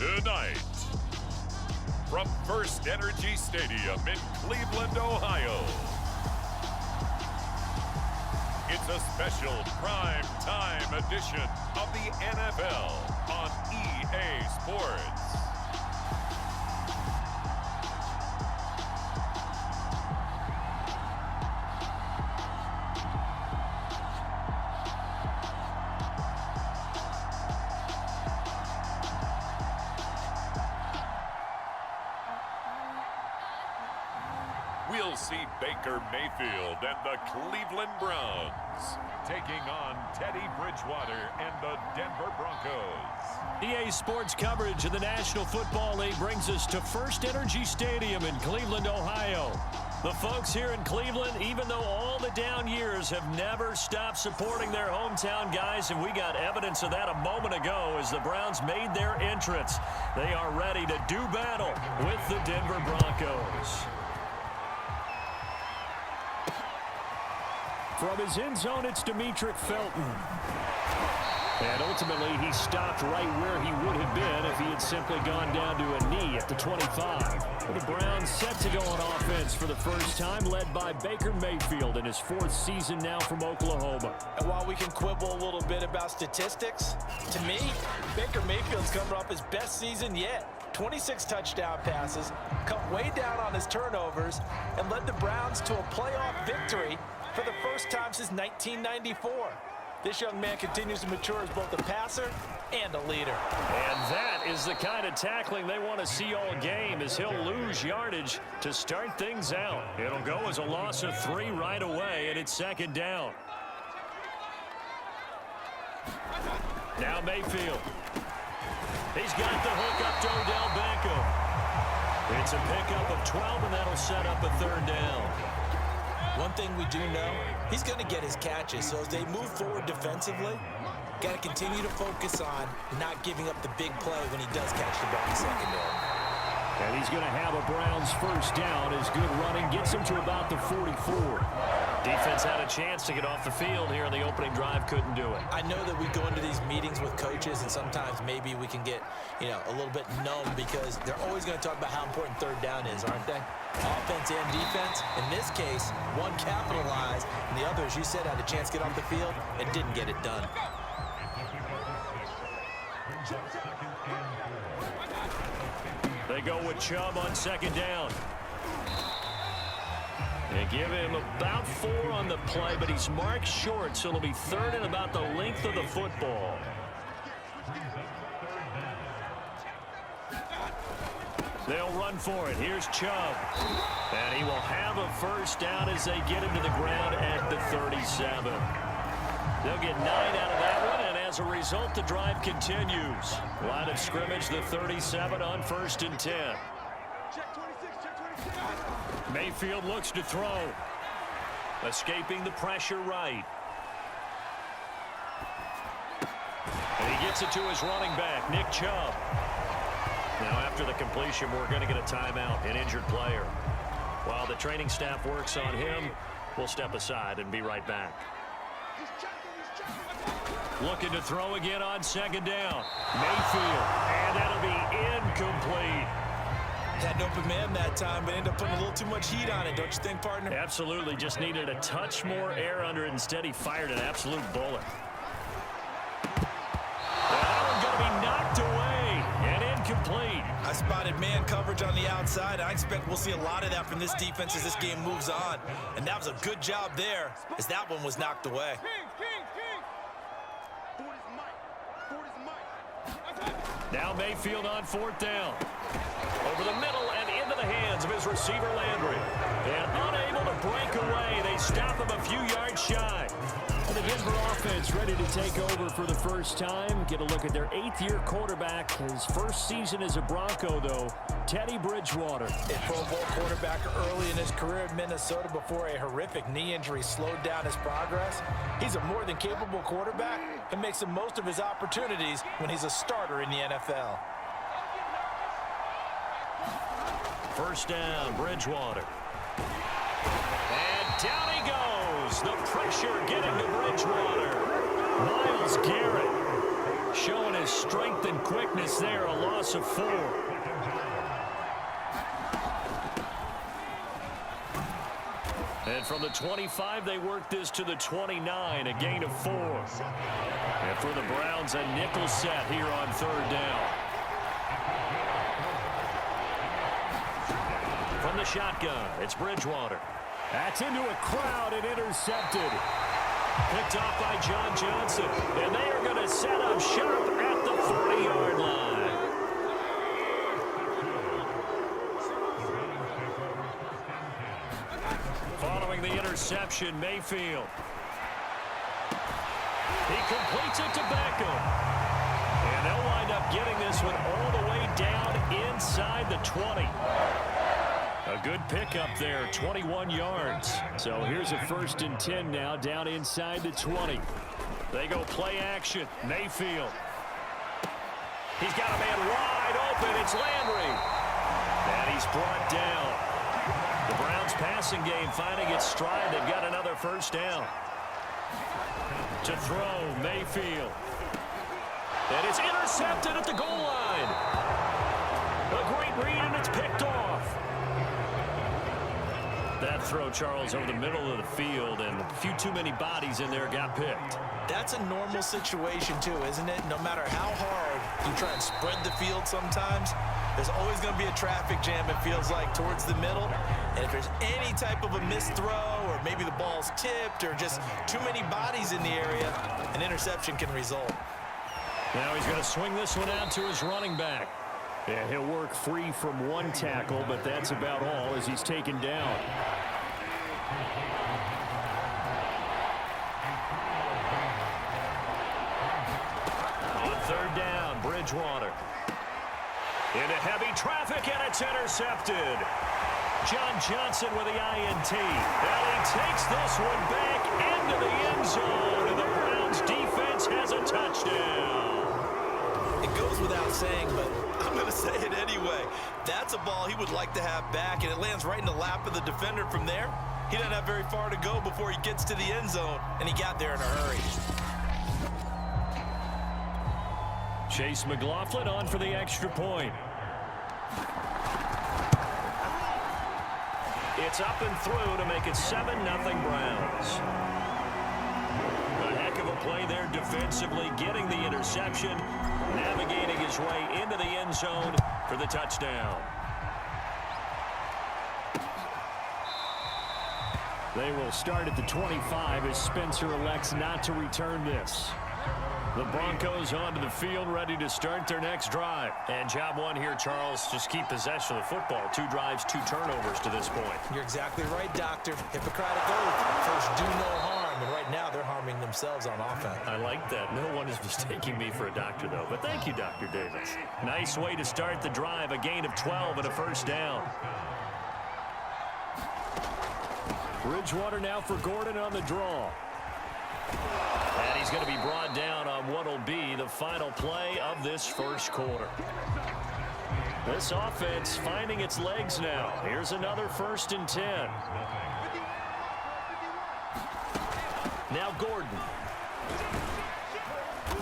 Tonight, from First Energy Stadium in Cleveland, Ohio, it's a special prime time edition of the NFL on EA Sports. We'll see Baker Mayfield and the Cleveland Browns taking on Teddy Bridgewater and the Denver Broncos. EA Sports coverage of the National Football League brings us to First Energy Stadium in Cleveland, Ohio. The folks here in Cleveland, even though all the down years, have never stopped supporting their hometown guys, and we got evidence of that a moment ago as the Browns made their entrance. They are ready to do battle with the Denver Broncos. From his end zone, it's Demetric Felton. And ultimately, he stopped right where he would have been if he had simply gone down to a knee at the 25. The Browns set to go on offense for the first time, led by Baker Mayfield in his fourth season now from Oklahoma. And while we can quibble a little bit about statistics, to me, Baker Mayfield's coming off his best season yet. 26 touchdown passes, cut way down on his turnovers, and led the Browns to a playoff victory for the first time since 1994. This young man continues to mature as both a passer and a leader. And that is the kind of tackling they want to see all game, as he'll lose yardage to start things out. It'll go as a loss of 3 right away, and it's second down. Now Mayfield. He's got the hook up to Odell Beckham. It's a pickup of 12, and that'll set up a third down. One thing we do know, he's going to get his catches. So as they move forward defensively, got to continue to focus on not giving up the big play when he does catch the ball in secondary. And he's going to have a Browns first down as good running gets him to about the 44. Defense had a chance to get off the field here in the opening drive, couldn't do it. I know that we go into these meetings with coaches, and sometimes maybe we can get, a little bit numb because they're always going to talk about how important third down is, aren't they? Offense and defense. In this case, one capitalized, and the other, as you said, had a chance to get off the field and didn't get it done. They go with Chubb on second down. They give him about 4 on the play, but he's marked short, so it'll be third and about the length of the football. They'll run for it. Here's Chubb. And he will have a first down as they get him to the ground at the 37. They'll get 9 out of that one, and as a result, the drive continues. Line of scrimmage, the 37 on 1st and 10. Mayfield looks to throw. Escaping the pressure right. And he gets it to his running back, Nick Chubb. Now, after the completion, we're going to get a timeout, an injured player. While the training staff works on him, we'll step aside and be right back. Looking to throw again on second down. Mayfield, and that'll be incomplete. Had an open man that time, but ended up putting a little too much heat on it, don't you think, partner? Absolutely, just needed a touch more air under it. Instead, he fired an absolute bullet. That one's going to be knocked away and incomplete. I spotted man coverage on the outside. I expect we'll see a lot of that from this defense as this game moves on. And that was a good job there, as that one was knocked away. Now Mayfield on 4th down. Over the middle and into the hands of his receiver Landry. And unable to break away, they stop him a few yards shy. And the Denver offense ready to take over for the first time. Get a look at their 8th-year quarterback. His first season as a Bronco, though, Teddy Bridgewater. A Pro Bowl quarterback early in his career in Minnesota before a horrific knee injury slowed down his progress. He's a more than capable quarterback and makes the most of his opportunities when he's a starter in the NFL. First down, Bridgewater. And down he goes. The pressure getting to Bridgewater. Myles Garrett showing his strength and quickness there, a loss of 4. And from the 25, they work this to the 29, a gain of 4. And for the Browns, a nickel set here on 3rd down. From the shotgun, it's Bridgewater. That's into a crowd and intercepted. Picked off by John Johnson. And they are going to set up shop at the 40-yard line. Following the interception, Mayfield. He completes it to Beckham. And they'll wind up getting this one all the way down inside the 20. A good pickup there, 21 yards. So here's a 1st and 10 now, down inside the 20. They go play action. Mayfield. He's got a man wide open. It's Landry. And he's brought down. The Browns passing game finding its stride. They've got another 1st down. To throw, Mayfield. And it's intercepted at the goal line. A great read, and it's picked off. That throw, Charles, over the middle of the field, and a few too many bodies in there got picked. That's a normal situation, too, isn't it? No matter how hard you try and spread the field sometimes, there's always going to be a traffic jam, it feels like, towards the middle. And if there's any type of a missed throw, or maybe the ball's tipped, or just too many bodies in the area, an interception can result. Now he's going to swing this one out to his running back. And he'll work free from one tackle, but that's about all as he's taken down. On 3rd down, Bridgewater. Into heavy traffic, and it's intercepted. John Johnson with the INT. And he takes this one back into the end zone, and the Browns defense has a touchdown. It goes without saying, but I'm going to say it anyway. That's a ball he would like to have back, and it lands right in the lap of the defender from there. He doesn't have very far to go before he gets to the end zone, and he got there in a hurry. Chase McLaughlin on for the extra point. It's up and through to make it 7-0 Browns. A heck of a play there defensively, getting the interception, navigating his way into the end zone for the touchdown. They will start at the 25 as Spencer elects not to return this. The Broncos onto the field, ready to start their next drive. And job one here, Charles, just keep possession of the football. 2 drives, 2 turnovers to this point. You're exactly right, Doctor. Hippocratic oath. First, do no harm. And right now, they're harming themselves on offense. I like that. No one is mistaking me for a doctor, though. But thank you, Dr. Davis. Nice way to start the drive. A gain of 12 and a 1st down. Bridgewater now for Gordon on the draw. And he's going to be brought down on what will be the final play of this 1st quarter. This offense finding its legs now. Here's another 1st and 10. Now Gordon.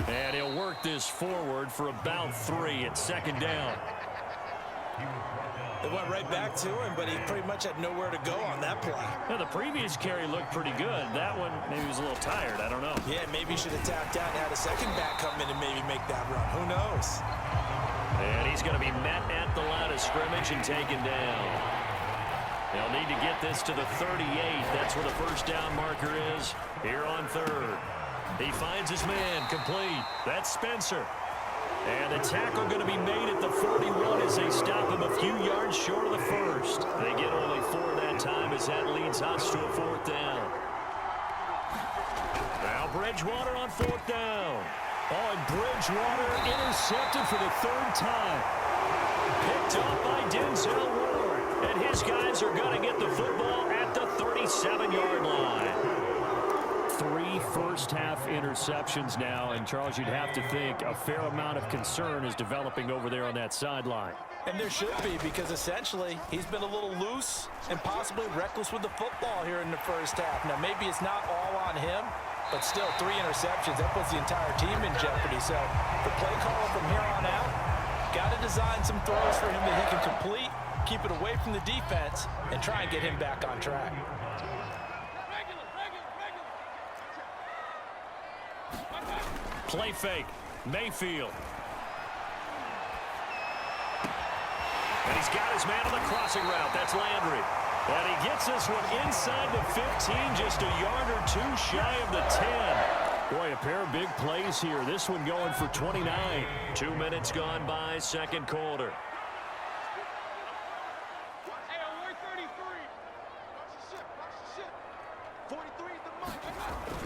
And he'll work this forward for about 3 at 2nd down. It went right back to him, but he pretty much had nowhere to go on that play. Now, the previous carry looked pretty good. That one, maybe he was a little tired. I don't know. Yeah, maybe he should have tapped out and had a second back come in and maybe make that run. Who knows? And he's going to be met at the line of scrimmage and taken down. They'll need to get this to the 38. That's where the 1st down marker is here on 3rd. He finds his man, complete. That's Spencer. And the tackle going to be made at the 41 as they stop him a few yards short of the 1st. They get only 4 that time as that leads us to a 4th down. Now Bridgewater on 4th down. Oh, and Bridgewater intercepted for the 3rd time. Picked off by Denzel Ward. And his guys are going to get the football at the 37-yard line. 3 first-half interceptions now, and Charles, you'd have to think a fair amount of concern is developing over there on that sideline. And there should be, because essentially he's been a little loose and possibly reckless with the football here in the 1st half. Now, maybe it's not all on him, but still 3 interceptions. That puts the entire team in jeopardy. So the play caller from here on out. Got to design some throws for him that he can complete, keep it away from the defense, and try and get him back on track. Play fake. Mayfield. And he's got his man on the crossing route. That's Landry. And he gets this one inside the 15, just a yard or two shy of the 10. Boy, a pair of big plays here. This one going for 29. 2 minutes gone by, second quarter.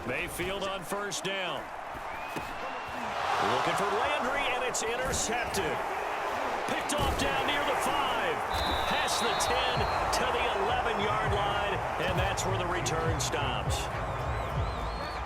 Mayfield on first down. Looking for Landry, and it's intercepted. Picked off down near the 5. Past the 10 to the 11-yard line, and that's where the return stops.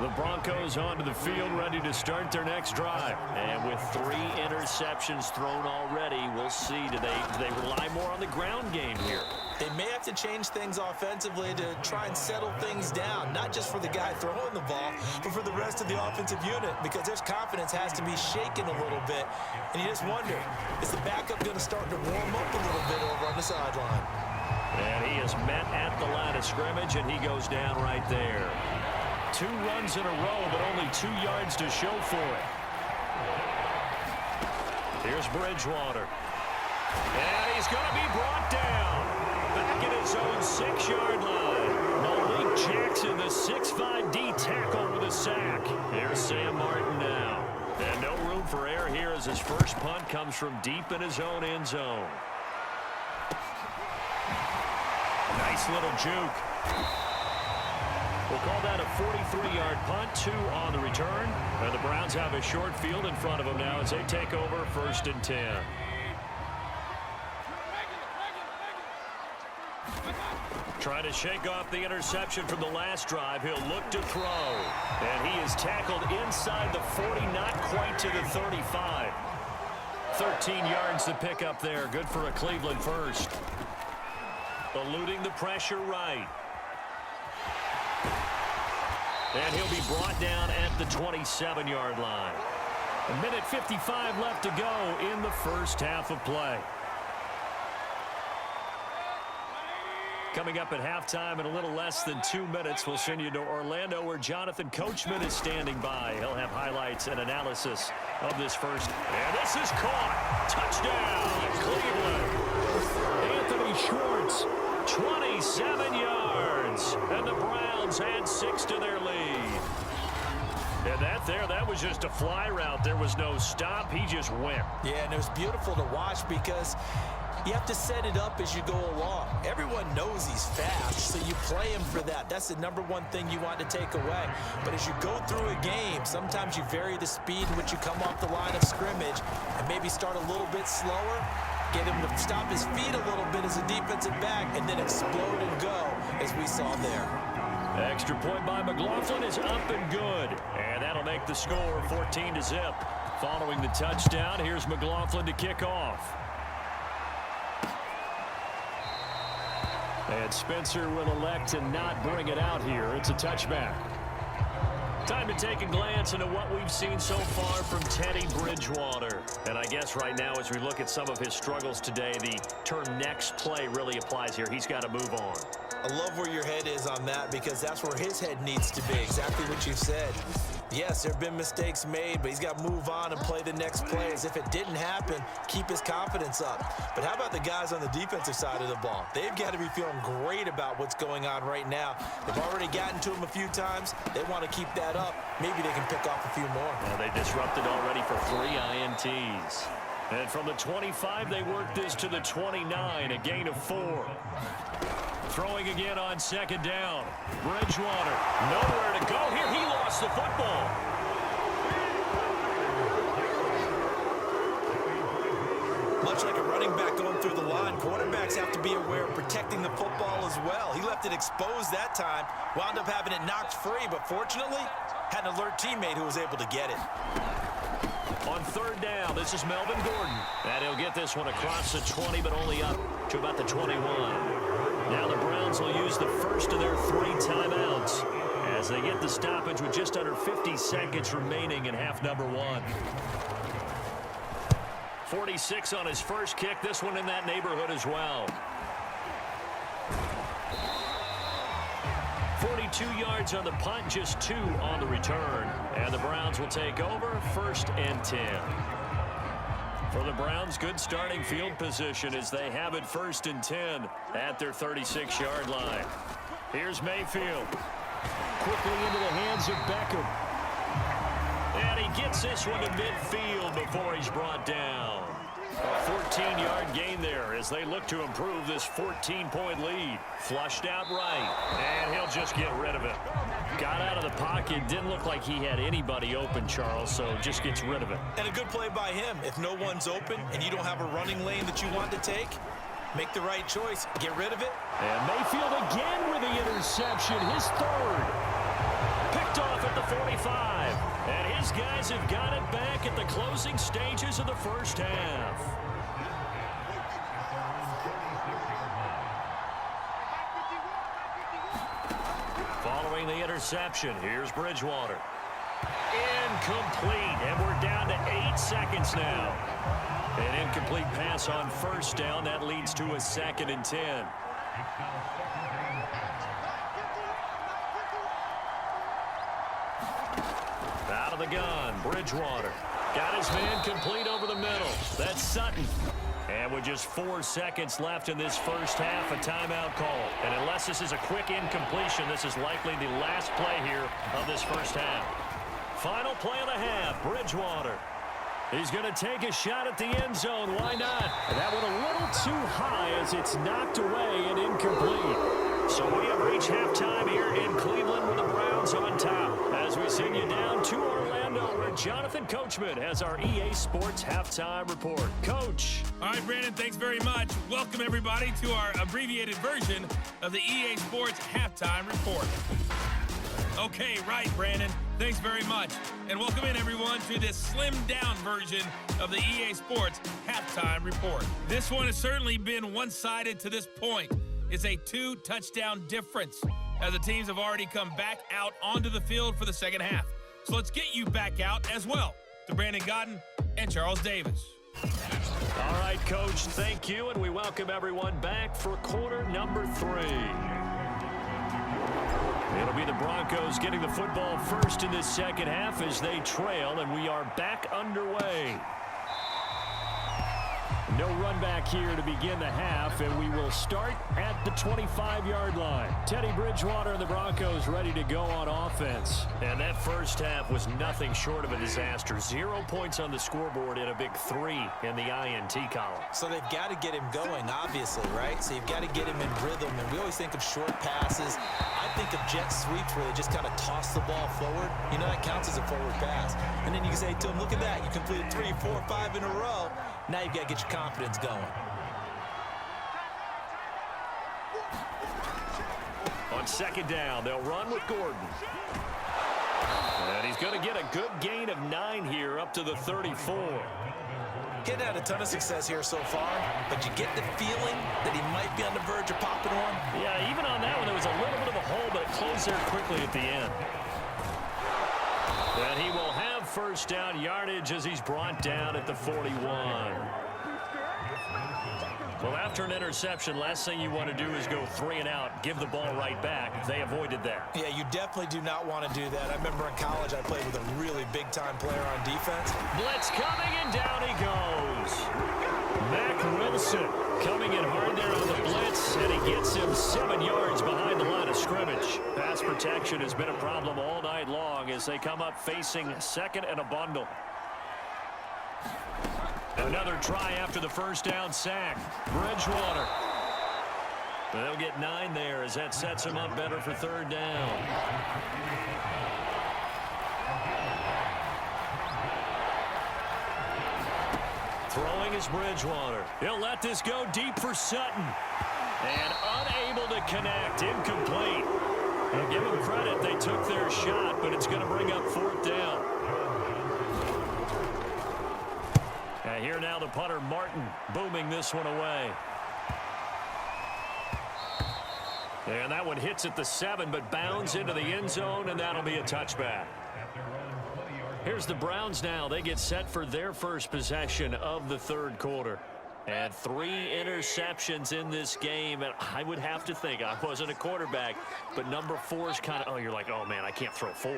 The Broncos onto the field, ready to start their next drive. And with 3 interceptions thrown already, we'll see. Do they rely more on the ground game here? They may have to change things offensively to try and settle things down, not just for the guy throwing the ball, but for the rest of the offensive unit, because their confidence has to be shaken a little bit. And you just wonder, is the backup going to start to warm up a little bit over on the sideline? And he is met at the line of scrimmage, and he goes down right there. 2 runs in a row, but only 2 yards to show for it. Here's Bridgewater. And he's going to be brought down. Back at his own 6-yard line. Malik Jackson, the 6'5" D tackle with a sack. Here's Sam Martin now. And no room for error here as his first punt comes from deep in his own end zone. Nice little juke. We'll call that a 43-yard punt, 2 on the return. And the Browns have a short field in front of them now as they take over 1st and 10. Trying to shake off the interception from the last drive. He'll look to throw. And he is tackled inside the 40, not quite to the 35. 13 yards to pick up there. Good for a Cleveland first. Eluding the pressure right. And he'll be brought down at the 27-yard line. 1:55 left to go in the first half of play. Coming up at halftime in a little less than 2 minutes, we'll send you to Orlando where Jonathan Coachman is standing by. He'll have highlights and analysis of this first. And this is caught. Touchdown, Cleveland. Anthony Schwartz, 27 yards. And the Browns add 6 to their lead. And that was just a fly route. There was no stop. He just went. Yeah, and it was beautiful to watch because you have to set it up as you go along. Everyone knows he's fast, so you play him for that. That's the #1 thing you want to take away. But as you go through a game, sometimes you vary the speed in which you come off the line of scrimmage and maybe start a little bit slower, get him to stop his feet a little bit as a defensive back, and then explode and go, as we saw there. Extra point by McLaughlin is up and good. And that'll make the score 14-0. Following the touchdown, here's McLaughlin to kick off. And Spencer will elect to not bring it out here. It's a touchback. Time to take a glance into what we've seen so far from Teddy Bridgewater. And I guess right now as we look at some of his struggles today, the term next play really applies here. He's got to move on. I love where your head is on that because that's where his head needs to be, exactly what you said. Yes, there have been mistakes made, but he's got to move on and play the next play. As if it didn't happen, keep his confidence up. But how about the guys on the defensive side of the ball? They've got to be feeling great about what's going on right now. They've already gotten to him a few times. They want to keep that up. Maybe they can pick off a few more. Well, they disrupted already for 3 INTs. And from the 25, they worked this to the 29, a gain of 4. Throwing again on second down. Bridgewater, nowhere to go here. He lost the football. Much like a running back going through the line, quarterbacks have to be aware of protecting the football as well. He left it exposed that time, wound up having it knocked free, but fortunately, had an alert teammate who was able to get it. On third down, this is Melvin Gordon. And he'll get this one across the 20, but only up to about the 21. Now the Browns will use the first of their 3 timeouts as they get the stoppage with just under 50 seconds remaining in half number 1. 46 on his first kick. This one in that neighborhood as well. 42 yards on the punt, just 2 on the return. And the Browns will take over, 1st and 10. For the Browns, good starting field position as they have it 1st and 10 at their 36-yard line. Here's Mayfield. Quickly into the hands of Beckham. And he gets this one to midfield before he's brought down. A 14-yard gain there as they look to improve this 14-point lead. Flushed out right, and he'll just get rid of it. Got out of the pocket, didn't look like he had anybody open, Charles, so just gets rid of it. And a good play by him. If no one's open and you don't have a running lane that you want to take, make the right choice, get rid of it. And Mayfield again with the interception, his 3rd. Picked off at the 45. And his guys have got it back at the closing stages of the first half. Following the interception, here's Bridgewater. Incomplete, and we're down to 8 seconds now. An incomplete pass on 1st down. That leads to a 2nd and 10. Out of the gun, Bridgewater. Got his man complete over the middle. That's Sutton. And with just 4 seconds left in this first half, a timeout call. And unless this is a quick incompletion, this is likely the last play here of this first half. Final play of the half, Bridgewater. He's going to take a shot at the end zone. Why not? And that went a little too high as it's knocked away and incomplete. So we have reached halftime here in Cleveland with the Browns on top. As we send you down to Orlando, where Jonathan Coachman has our EA Sports Halftime Report. Coach. All right, Brandon, thanks very much. Welcome, everybody, to our abbreviated version of the EA Sports Halftime Report. Okay, right, Brandon. Thanks very much. And welcome in, everyone, to this slimmed-down version of the EA Sports Halftime Report. This one has certainly been one-sided to this point. It's a 2-touchdown difference, as the teams have already come back out onto the field for the second half. So let's get you back out as well to Brandon Godden and Charles Davis. All right, Coach, thank you, and we welcome everyone back for quarter number 3. It'll be the Broncos getting the football first in this second half as they trail, and we are back underway. No run back here to begin the half, and we will start at the 25-yard line. Teddy Bridgewater and the Broncos ready to go on offense. And that first half was nothing short of a disaster. 0 points on the scoreboard and a big 3 in the INT column. So they've got to get him going, obviously, right? So you've got to get him in rhythm, and we always think of short passes. I think of jet sweeps where they just kind of toss the ball forward. You know, that counts as a forward pass. And then you can say to him, look at that. You completed 3, 4, 5 in a row. Now you've got to get your confidence going. On second down, they'll run with Gordon. And he's going to get a good gain of 9 here up to the 34. Getting had a ton of success here so far, but you get the feeling that he might be on the verge of popping one. Yeah, even on that one, there was a little bit of a hole, but it closed there quickly at the end. And he will have first down yardage as he's brought down at the 41. Well, after an interception, last thing you want to do is go 3 and out, give the ball right back. They avoided that. Yeah, you definitely do not want to do that. I remember in college I played with a really big-time player on defense. Blitz coming, and down he goes. Mack Wilson coming in hard there on the blitz, and he gets him 7 yards behind the line of scrimmage. Pass protection has been a problem all night long as they come up facing second and a bundle. Another try after the first down sack. Bridgewater. They'll get 9 there as that sets him up better for third down. Throwing is Bridgewater. He'll let this go deep for Sutton. And unable to connect. Incomplete. Now give them credit. They took their shot, but it's going to bring up fourth down. And here now the punter, Martin, booming this one away. And that one hits at the 7, but bounds into the end zone, and that'll be a touchback. Here's the Browns now. They get set for their first possession of the third quarter. And 3 interceptions in this game. And I would have to think, I wasn't a quarterback, but number 4 is kind of, oh, you're like, oh, man, I can't throw 4.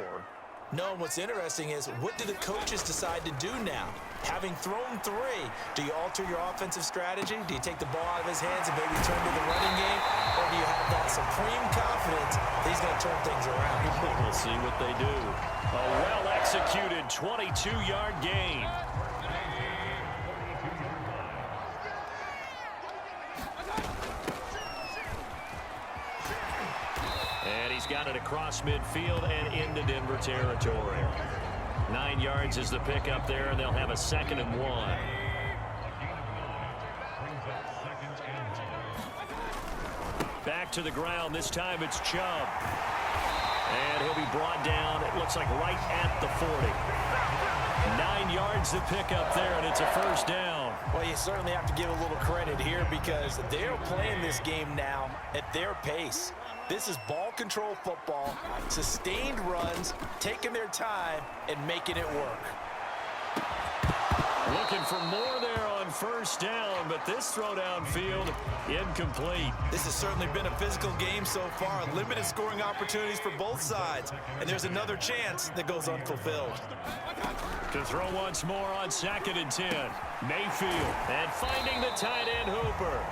No, what's interesting is, what do the coaches decide to do now? Having thrown 3, do you alter your offensive strategy? Do you take the ball out of his hands and maybe turn to the running game? Or do you have that supreme confidence that he's going to turn things around? We'll see what they do. A well-executed 22-yard gain. And he's got it across midfield and into Denver territory. 9 yards is the pickup there, and they'll have a 2nd and 1. Back to the ground. This time it's Chubb. And he'll be brought down, it looks like right at the 40. 9 yards to pick up there, and it's a first down. Well, you certainly have to give a little credit here because they're playing this game now at their pace. This is ball control football, sustained runs, taking their time, and making it work. Looking for more there on first down, but this throw downfield, incomplete. This has certainly been a physical game so far. Limited scoring opportunities for both sides. And there's another chance that goes unfulfilled. To throw once more on 2nd and 10. Mayfield, and finding the tight end Hooper.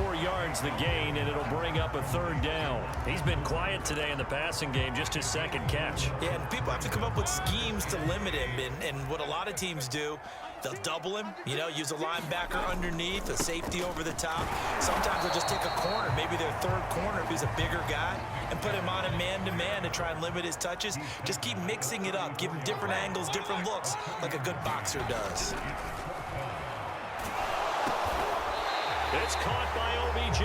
4 yards the gain, and it'll bring up a 3rd down. He's been quiet today in the passing game, just his 2nd catch. Yeah, and people have to come up with schemes to limit him, and what a lot of teams do, they'll double him, you know, use a linebacker underneath, a safety over the top. Sometimes they'll just take a corner, maybe their 3rd corner if he's a bigger guy, and put him on a man-to-man to try and limit his touches. Just keep mixing it up, give him different angles, different looks, like a good boxer does. It's caught by OBJ.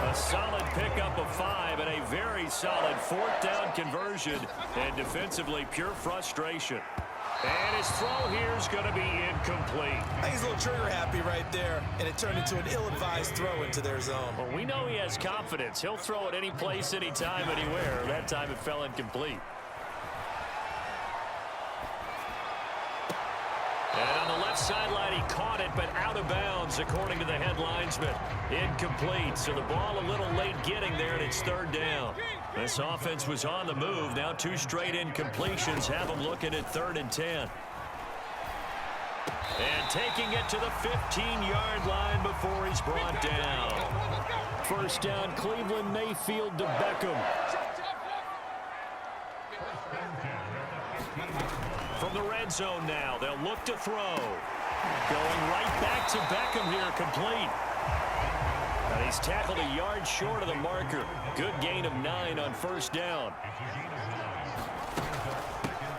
A solid pickup of 5 and a very solid 4th down conversion. And defensively, pure frustration. And his throw here is going to be incomplete. I think he's a little trigger happy right there, and it turned into an ill-advised throw into their zone. Well, we know he has confidence. He'll throw it any place, anytime, anywhere. That time it fell incomplete. And on the left sideline, he caught it, but out of bounds, according to the head linesman. Incomplete, so the ball a little late getting there, and it's 3rd down. This offense was on the move. Now 2 straight incompletions have them looking at 3rd and 10. And taking it to the 15-yard line before he's brought down. First down, Cleveland, Mayfield to Beckham. From the red zone now, they'll look to throw. Going right back to Beckham here, complete. And he's tackled a yard short of the marker. Good gain of 9 on first down.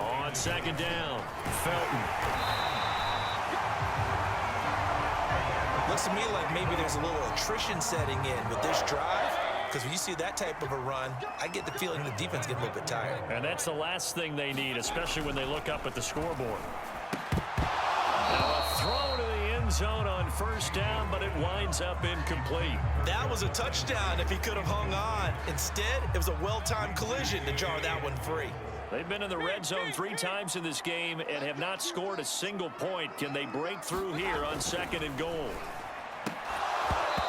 On 2nd down, Felton. Looks to me like maybe there's a little attrition setting in with this drive. Because when you see that type of a run, I get the feeling the defense gets a little bit tired. And that's the last thing they need, especially when they look up at the scoreboard. Now a throw to the end zone on first down, but it winds up incomplete. That was a touchdown if he could have hung on. Instead, it was a well-timed collision to jar that one free. They've been in the red zone 3 times in this game and have not scored a single point. Can they break through here on 2nd and goal?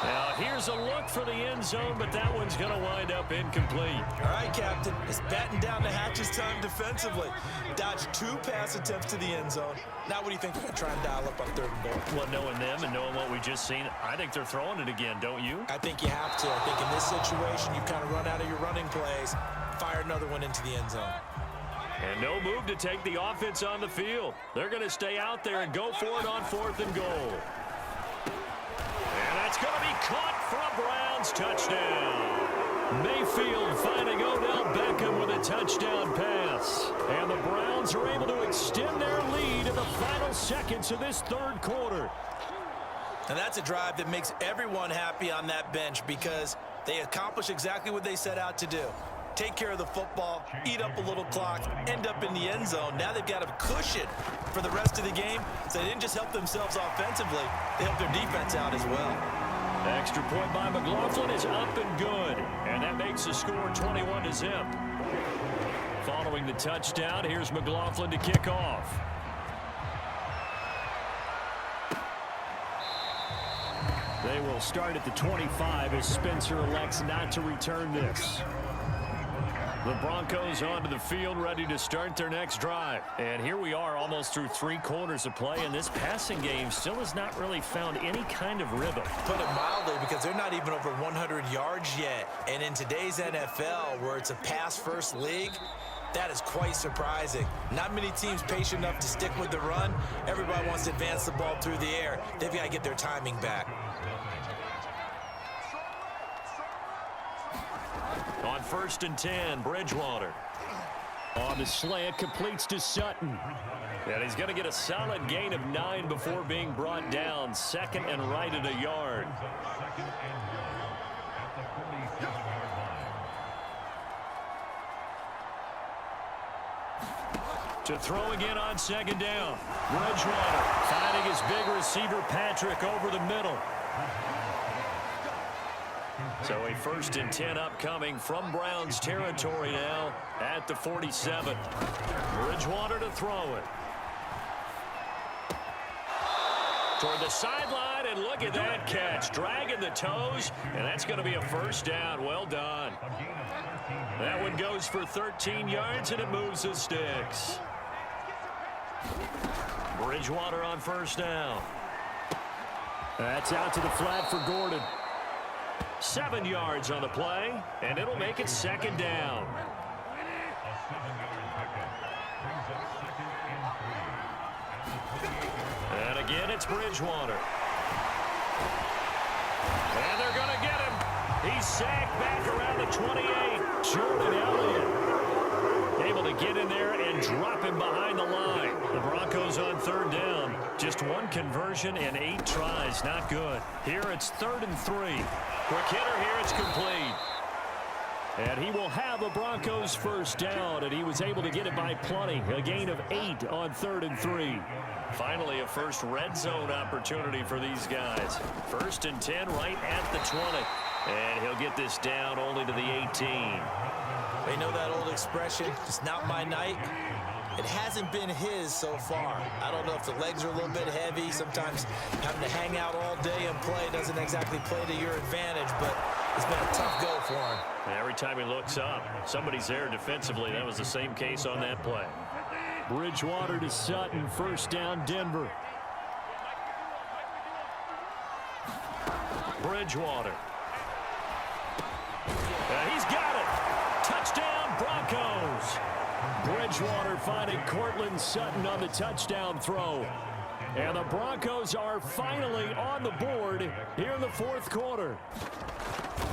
Now, here's a look for the end zone, but that one's going to wind up incomplete. All right, Captain. It's batten down the hatches time defensively. Dodged 2 pass attempts to the end zone. Now what do you think they're going to try and dial up on 3rd and goal? Well, knowing them and knowing what we just seen, I think they're throwing it again, don't you? I think you have to. I think in this situation, you kind of run out of your running plays, fire another one into the end zone. And no move to take the offense on the field. They're going to stay out there and go for it on 4th and goal. And that's going to be caught for a Browns touchdown. Mayfield finding Odell Beckham with a touchdown pass. And the Browns are able to extend their lead in the final seconds of this 3rd quarter. And that's a drive that makes everyone happy on that bench because they accomplish exactly what they set out to do. Take care of the football, eat up a little clock, end up in the end zone. Now they've got a cushion for the rest of the game, so they didn't just help themselves offensively, they helped their defense out as well. Extra point by McLaughlin is up and good, and that makes the score 21-zip. Following the touchdown, here's McLaughlin to kick off. They will start at the 25 as Spencer elects not to return this. The Broncos onto the field, ready to start their next drive. And here we are almost through 3 quarters of play, and this passing game still has not really found any kind of rhythm. Put it mildly, because they're not even over 100 yards yet. And in today's NFL, where it's a pass-first league, that is quite surprising. Not many teams patient enough to stick with the run. Everybody wants to advance the ball through the air. They've got to get their timing back. On 1st and 10, Bridgewater. On the slant, completes to Sutton. And he's going to get a solid gain of 9 before being brought down. Second and right at a yard. To throw again on 2nd down. Bridgewater finding his big receiver Patrick over the middle. So a 1st and 10 upcoming from Browns territory now at the 47. Bridgewater to throw it. Toward the sideline, and look at that catch. Dragging the toes, and that's going to be a 1st down. Well done. That one goes for 13 yards, and it moves the sticks. Bridgewater on 1st down. That's out to the flat for Gordon. 7 yards on the play, and it'll make it 2nd down. And again, it's Bridgewater. And they're going to get him. He's sacked back around the 28. Jordan Elliott able to get in there and drop him behind the line. The Broncos on 3rd down. Just 1 conversion and 8 tries. Not good. Here it's 3rd and 3. Quick hitter here. It's complete. And he will have a Broncos 1st down, and he was able to get it by plenty. A gain of 8 on 3rd and 3. Finally, a first red zone opportunity for these guys. 1st and 10 right at the 20. And he'll get this down only to the 18. They know that old expression, it's not my night. It hasn't been his so far. I don't know if the legs are a little bit heavy. Sometimes having to hang out all day and play doesn't exactly play to your advantage, but it's been a tough go for him. And every time he looks up, somebody's there defensively. That was the same case on that play. Bridgewater to Sutton, 1st down, Denver. Bridgewater. He's got it. Touchdown, Broncos. Bridgewater finding Cortland Sutton on the touchdown throw. And the Broncos are finally on the board here in the 4th quarter.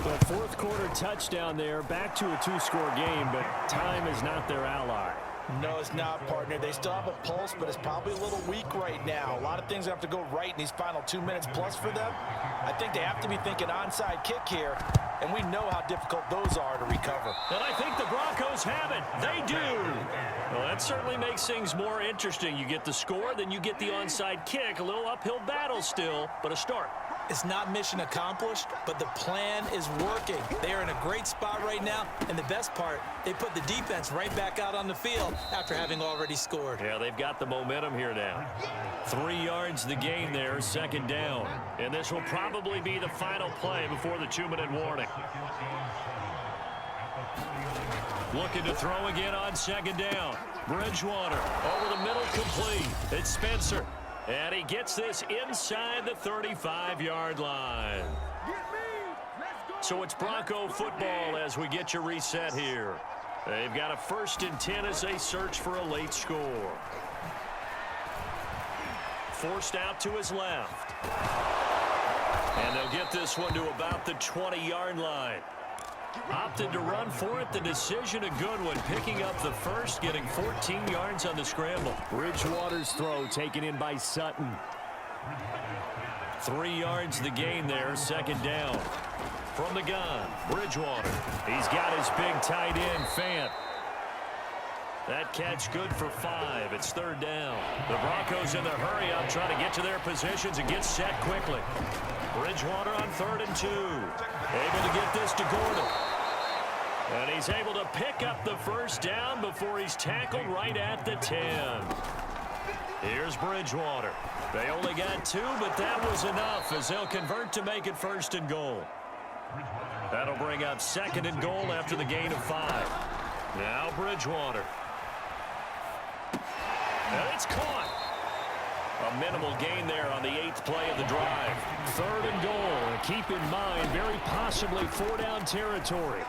The 4th quarter touchdown there, back to a 2-score game, but time is not their ally. No, it's not, partner. They still have a pulse, but it's probably a little weak right now. A lot of things have to go right in these final 2 minutes plus for them. I think they have to be thinking onside kick here, and we know how difficult those are to recover. And I think the Broncos have it. They do. Well, that certainly makes things more interesting. You get the score, then you get the onside kick. A little uphill battle still, but a start. It's not mission accomplished, but the plan is working. They are in a great spot right now, and the best part, they put the defense right back out on the field after having already scored. Yeah, they've got the momentum here now. 3 yards the gain there, 2nd down. And this will probably be the final play before the 2-minute warning. Looking to throw again on 2nd down. Bridgewater over the middle, complete. It's Spencer. And he gets this inside the 35-yard line. So it's Bronco football as we get you reset here. They've got a 1st and 10 as they search for a late score. Forced out to his left. And they'll get this one to about the 20-yard line. Opted to run for it. The decision a good one. Picking up the first, getting 14 yards on the scramble. Bridgewater's throw taken in by Sutton. 3 yards the gain there, 2nd down. From the gun, Bridgewater. He's got his big tight end, Fant. That catch good for 5. It's 3rd down. The Broncos in the hurry up, trying to get to their positions and get set quickly. Bridgewater on 3rd and 2. Able to get this to Gordon. And he's able to pick up the first down before he's tackled right at the 10. Here's Bridgewater. They only got 2, but that was enough as they'll convert to make it 1st and goal. That'll bring up 2nd and goal after the gain of 5. Now Bridgewater. And it's caught. A minimal gain there on the 8th play of the drive. 3rd and goal. And keep in mind, very possibly 4-down territory.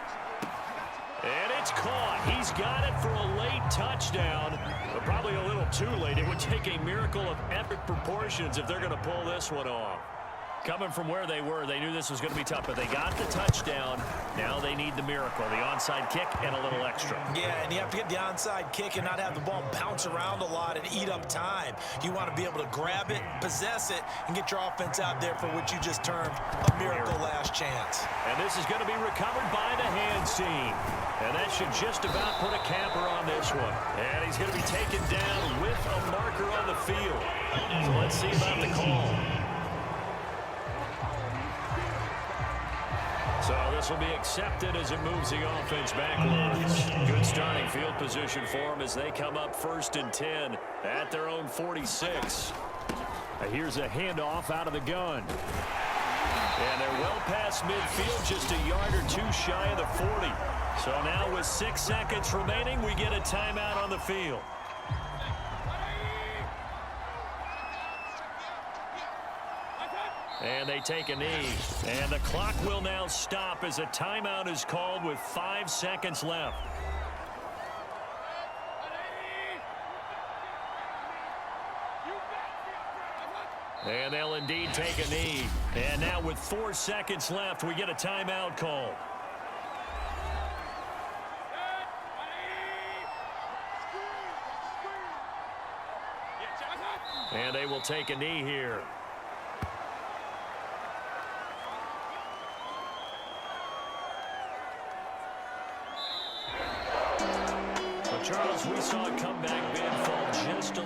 And it's caught. He's got it for a late touchdown, but probably a little too late. It would take a miracle of epic proportions if they're going to pull this one off. Coming from where they were, they knew this was going to be tough, but they got the touchdown. Now they need the miracle, the onside kick and a little extra. Yeah, and you have to get the onside kick and not have the ball bounce around a lot and eat up time. You want to be able to grab it, possess it, and get your offense out there for what you just termed a miracle last chance. And this is going to be recovered by the hands team. And that should just about put a capper on this one. And he's going to be taken down with a marker on the field. So let's see about the call. So this will be accepted as it moves the offense backwards. Good starting field position for them as they come up 1st and 10 at their own 46. Here's a handoff out of the gun. And they're well past midfield, just a yard or 2 shy of the 40. So now with 6 seconds remaining, we get a timeout on the field. And they take a knee. And the clock will now stop as a timeout is called with 5 seconds left. And they'll indeed take a knee. And now with 4 seconds left, we get a timeout call. And they will take a knee here. Charles, we saw a comeback bid fall just a